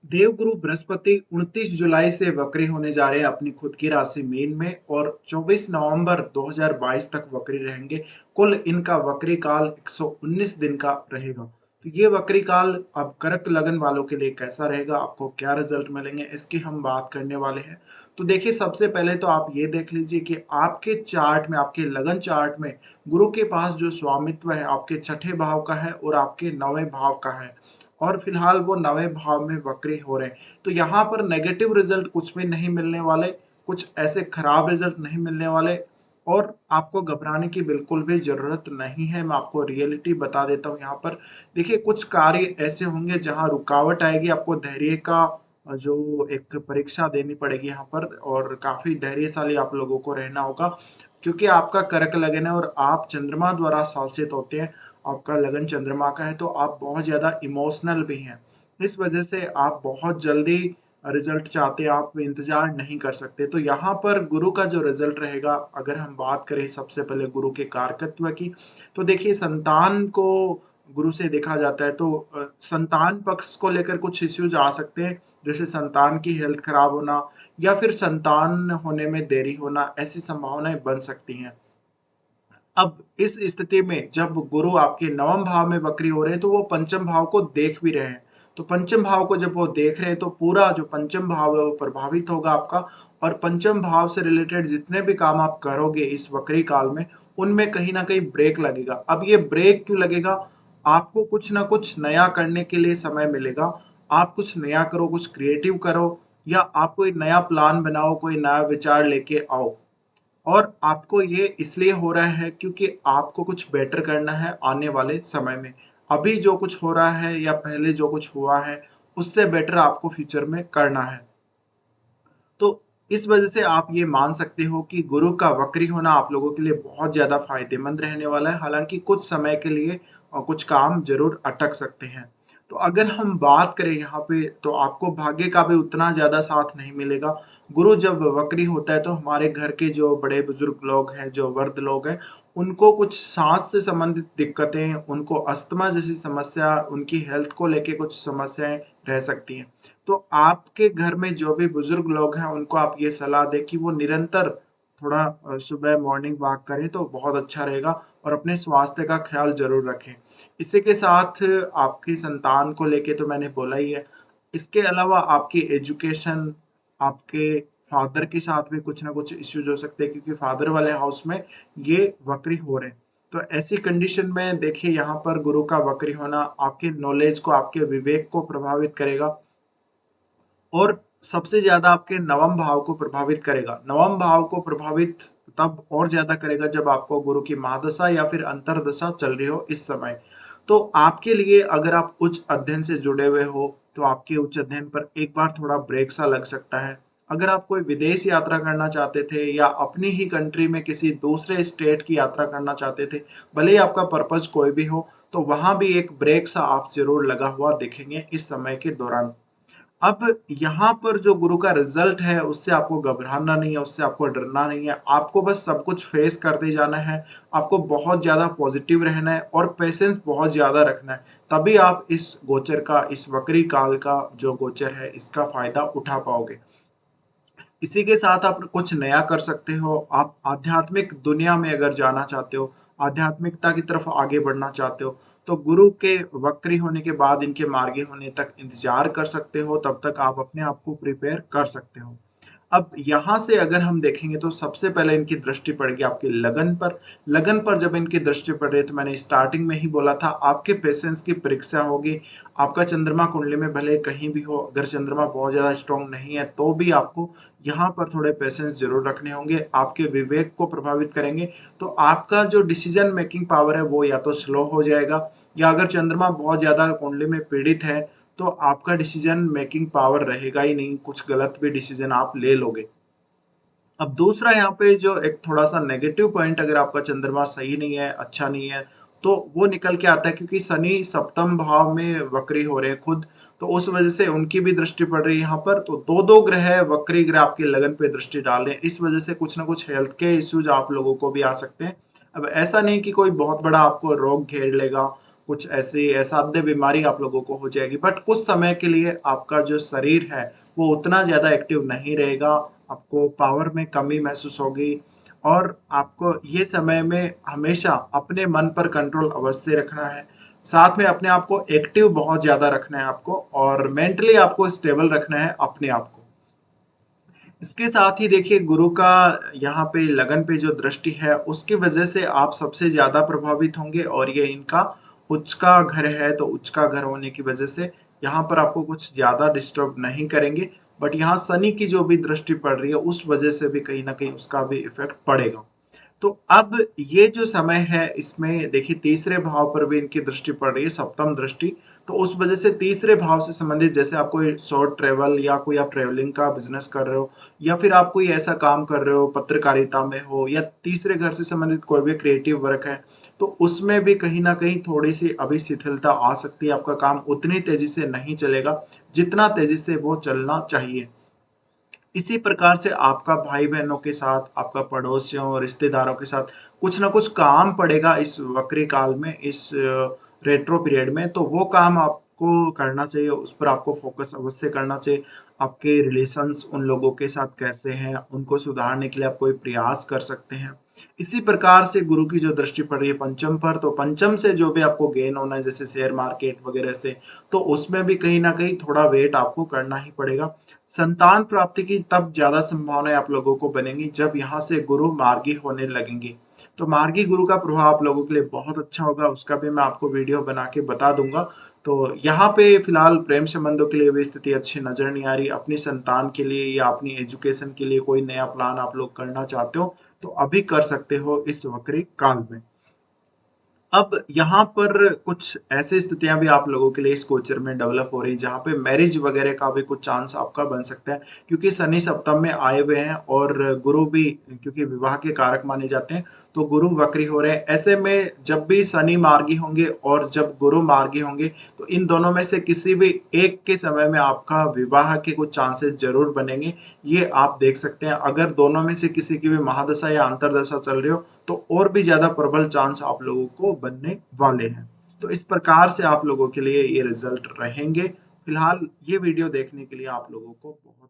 देवगुरु बृहस्पति 29 जुलाई से वक्री होने जा रहे हैं अपनी खुद की राशि मीन में और 24 नवंबर 2022 तक वक्री रहेंगे। कुल इनका वक्री काल 119 दिन का रहेगा। तो ये वक्री काल अब कर्क लगन वालों के लिए कैसा रहेगा, आपको क्या रिजल्ट मिलेंगे, इसकी हम बात करने वाले हैं। तो देखिए, सबसे पहले तो आप ये देख लीजिए कि आपके चार्ट में, आपके लगन चार्ट में गुरु के पास जो स्वामित्व है आपके छठे भाव का है और आपके नवें भाव का है और फिलहाल वो नवे भाव में वक्री हो रहे हैं। तो यहाँ पर नेगेटिव रिजल्ट कुछ भी नहीं मिलने वाले, कुछ ऐसे खराब रिजल्ट नहीं मिलने वाले और आपको घबराने की बिल्कुल भी ज़रूरत नहीं है। मैं आपको रियलिटी बता देता हूँ यहाँ पर। देखिए, कुछ कार्य ऐसे होंगे जहाँ रुकावट आएगी, आपको धैर्य का जो एक परीक्षा देनी पड़ेगी यहाँ पर और काफ़ी धैर्यशाली आप लोगों को रहना होगा क्योंकि आपका कर्क लगन है और आप चंद्रमा द्वारा शासित होते हैं। आपका लगन चंद्रमा का है तो आप बहुत ज़्यादा इमोशनल भी हैं। इस वजह से आप बहुत जल्दी रिजल्ट चाहते हैं, आप इंतज़ार नहीं कर सकते। तो यहाँ पर गुरु का जो रिजल्ट रहेगा, अगर हम बात करें सबसे पहले गुरु के कारकत्व की, तो देखिए संतान को गुरु से देखा जाता है तो संतान पक्ष को लेकर कुछ इश्यूज आ सकते हैं, जैसे संतान की हेल्थ खराब होना या फिर संतान होने में देरी होना, ऐसी संभावनाएं बन सकती हैं। अब इस स्थिति में जब गुरु आपके नवम भाव में वक्री हो रहे हैं तो वो पंचम भाव को देख भी रहे हैं। तो पंचम भाव को जब वो देख रहे हैं तो पूरा जो पंचम भाव है वो प्रभावित होगा आपका और पंचम भाव से रिलेटेड जितने भी काम आप करोगे इस वक्री काल में, उनमें कहीं ना कहीं ब्रेक लगेगा। अब ये ब्रेक क्यों लगेगा? आपको कुछ ना कुछ नया करने के लिए समय मिलेगा। आप कुछ नया करो, कुछ क्रिएटिव करो या आप कोई नया प्लान बनाओ, कोई नया विचार लेके आओ। और आपको ये इसलिए हो रहा है क्योंकि आपको कुछ बेटर करना है आने वाले समय में। अभी जो कुछ हो रहा है या पहले जो कुछ हुआ है, उससे बेटर आपको फ्यूचर में करना है। तो इस वजह से आप ये मान सकते हो कि गुरु का वक्री होना आप लोगों के लिए बहुत ज़्यादा फायदेमंद रहने वाला है। हालाँकि कुछ समय के लिए कुछ काम ज़रूर अटक सकते हैं। तो अगर हम बात करें यहाँ पे तो आपको भाग्य का भी उतना ज़्यादा साथ नहीं मिलेगा। गुरु जब वक्री होता है तो हमारे घर के जो बड़े-बुजुर्ग लोग हैं, जो वृद्ध लोग हैं, उनको कुछ साँस से संबंधित दिक्कतें, उनको अस्थमा जैसी समस्या, उनकी हेल्थ को लेके कुछ समस्याएँ रह सकती हैं। तो आपके घर में जो भी बुजुर्ग लोग हैं उनको आप ये सलाह दें कि वो निरंतर थोड़ा सुबह मॉर्निंग वॉक करें तो बहुत अच्छा रहेगा और अपने स्वास्थ्य का ख्याल जरूर रखें। इसी के साथ आपकी संतान को लेके तो मैंने बोला ही है। इसके अलावा आपकी एजुकेशन, आपके फादर के साथ भी कुछ ना कुछ इश्यूज हो सकते हैं क्योंकि फादर वाले हाउस में ये वक्री हो रहे हैं। तो ऐसी कंडीशन में देखिए, यहाँ पर गुरु का वक्री होना आपके नॉलेज को, आपके विवेक को प्रभावित करेगा और सबसे ज़्यादा आपके नवम भाव को प्रभावित करेगा। नवम भाव को प्रभावित तब और ज़्यादा करेगा जब आपको गुरु की महादशा या फिर अंतर्दशा चल रही हो इस समय। तो आपके लिए अगर आप उच्च अध्ययन से जुड़े हुए हो, तो आपके उच्च अध्ययन पर एक बार थोड़ा ब्रेक सा लग सकता है। अगर आप कोई विदेश यात्रा करना चाहते थे या अपनी ही कंट्री में किसी दूसरे स्टेट की यात्रा करना चाहते थे, भले ही आपका पर्पज़ कोई भी हो, तो वहाँ भी एक ब्रेक सा आप ज़रूर लगा हुआ दिखेंगे इस समय के दौरान। अब यहाँ पर जो गुरु का रिजल्ट है उससे आपको घबराना नहीं है, उससे आपको डरना नहीं है। आपको बस सब कुछ फेस करते जाना है। आपको बहुत ज़्यादा पॉजिटिव रहना है और पेशेंस बहुत ज़्यादा रखना है। तभी आप इस गोचर का, इस वक्री काल का जो गोचर है, इसका फ़ायदा उठा पाओगे। इसी के साथ आप कुछ नया कर सकते हो। आप आध्यात्मिक दुनिया में अगर जाना चाहते हो, आध्यात्मिकता की तरफ आगे बढ़ना चाहते हो, तो गुरु के वक्री होने के बाद इनके मार्गी होने तक इंतजार कर सकते हो, तब तक आप अपने आप को प्रिपेयर कर सकते हो। अब यहाँ से अगर हम देखेंगे तो सबसे पहले इनकी दृष्टि पड़ेगी आपकी लगन पर। लगन पर जब इनकी दृष्टि पड़ रही है तो मैंने स्टार्टिंग में ही बोला था, आपके पेशेंस की परीक्षा होगी। आपका चंद्रमा कुंडली में भले कहीं भी हो, अगर चंद्रमा बहुत ज़्यादा स्ट्रांग नहीं है तो भी आपको यहाँ पर थोड़े पेशेंस ज़रूर रखने होंगे। आपके विवेक को प्रभावित करेंगे, तो आपका जो डिसीजन मेकिंग पावर है वो या तो स्लो हो जाएगा या अगर चंद्रमा बहुत ज़्यादा कुंडली में पीड़ित है तो आपका डिसीजन मेकिंग पावर रहेगा ही नहीं, कुछ गलत भी डिसीजन आप ले लोगे। अब दूसरा यहाँ पे जो एक थोड़ा-सा नेगेटिव पॉइंट, अगर आपका चंद्रमा सही नहीं है, अच्छा नहीं है, तो वो निकल के आता है क्योंकि शनि सप्तम भाव में वक्री हो रहे हैं खुद, तो उस वजह से उनकी भी दृष्टि पड़ रही है यहाँ पर। तो 2-2 ग्रह, वक्री ग्रह आपकी लगन पे दृष्टि डाल रहे हैं। इस वजह से कुछ ना कुछ हेल्थ के इश्यूज आप लोगों को भी आ सकते हैं। अब ऐसा नहीं कि कोई बहुत बड़ा आपको रोग घेर लेगा, कुछ ऐसी असाध्य बीमारी आप लोगों को हो जाएगी। बट कुछ समय के लिए आपका जो शरीर है वो उतना ज़्यादा एक्टिव नहीं रहेगा, आपको पावर में कमी महसूस होगी और आपको ये समय में हमेशा अपने मन पर कंट्रोल अवश्य रखना है। साथ में अपने आप को एक्टिव बहुत ज़्यादा रखना है आपको और मेंटली आपको स्टेबल रखना है अपने आप को। इसके साथ ही देखिए गुरु का यहाँ पे लगन पे जो दृष्टि है उसकी वजह से आप सबसे ज़्यादा प्रभावित होंगे और ये इनका उच्च का घर है तो उच्च का घर होने की वजह से यहाँ पर आपको कुछ ज़्यादा डिस्टर्ब नहीं करेंगे। बट यहाँ शनि की जो भी दृष्टि पड़ रही है उस वजह से भी कहीं ना कहीं उसका भी इफेक्ट पड़ेगा। तो अब ये जो समय है इसमें देखिए तीसरे भाव पर भी इनकी दृष्टि पड़ रही है, सप्तम दृष्टि। तो उस वजह से तीसरे भाव से संबंधित जैसे आप कोई शॉर्ट ट्रेवल या कोई आप ट्रेवलिंग का बिजनेस कर रहे हो या फिर आप कोई ऐसा काम कर रहे हो पत्रकारिता में हो या तीसरे घर से संबंधित कोई भी क्रिएटिव वर्क है, तो उसमें भी कहीं ना कहीं थोड़ी सी अभी शिथिलता आ सकती है। आपका काम उतनी तेजी से नहीं चलेगा जितना तेजी से वो चलना चाहिए। इसी प्रकार से आपका भाई-बहनों के साथ, आपका पड़ोसियों और रिश्तेदारों के साथ कुछ ना कुछ काम पड़ेगा इस वक्री काल में, इस रेट्रो पीरियड में, तो वो काम आपको करना चाहिए, उस पर आपको फ़ोकस अवश्य करना चाहिए। आपके रिलेशंस उन लोगों के साथ कैसे हैं, उनको सुधारने के लिए आप कोई प्रयास कर सकते हैं। इसी प्रकार से गुरु की जो दृष्टि पड़ रही है पंचम पर, तो पंचम से जो भी आपको गेन होना है, जैसे शेयर मार्केट वगैरह से, तो उसमें भी कहीं न कहीं थोड़ा वेट आपको करना ही पड़ेगा। संतान प्राप्ति की तब ज़्यादा संभावनाएँ आप लोगों को बनेंगी जब यहाँ से गुरु मार्गी होने लगेंगे। तो मार्गी गुरु का प्रभाव आप लोगों के लिए बहुत अच्छा होगा, उसका भी मैं आपको वीडियो बना के बता दूँगा। तो यहाँ पे फिलहाल प्रेम संबंधों के लिए भी स्थिति अच्छी नज़र नहीं आ रही। अपनी संतान के लिए या अपनी एजुकेशन के लिए कोई नया प्लान आप लोग करना चाहते हो, तो अभी कर सकते हो इस वक्री काल में। अब यहाँ पर कुछ ऐसी स्थितियाँ भी आप लोगों के लिए इस गोचर में डेवलप हो रही हैं, जहाँ पे मैरिज वगैरह का भी कुछ चांस आपका बन सकता है, क्योंकि शनि सप्तम में आए हुए हैं और गुरु भी क्योंकि विवाह के कारक माने जाते हैं, तो गुरु वक्री हो रहे हैं। ऐसे में जब भी शनि मार्गी होंगे और जब गुरु मार्गी होंगे, तो इन दोनों में से किसी भी एक के समय में आपका विवाह के कुछ चांसेस ज़रूर बनेंगे। ये आप देख सकते हैं। अगर दोनों में से किसी की भी महादशा या अंतर्दशा चल रही हो, तो और भी ज़्यादा प्रबल चांस आप लोगों को बनने वाले हैं। तो इस प्रकार से आप लोगों के लिए ये रिज़ल्ट रहेंगे। फिलहाल ये वीडियो देखने के लिए आप लोगों को बहुत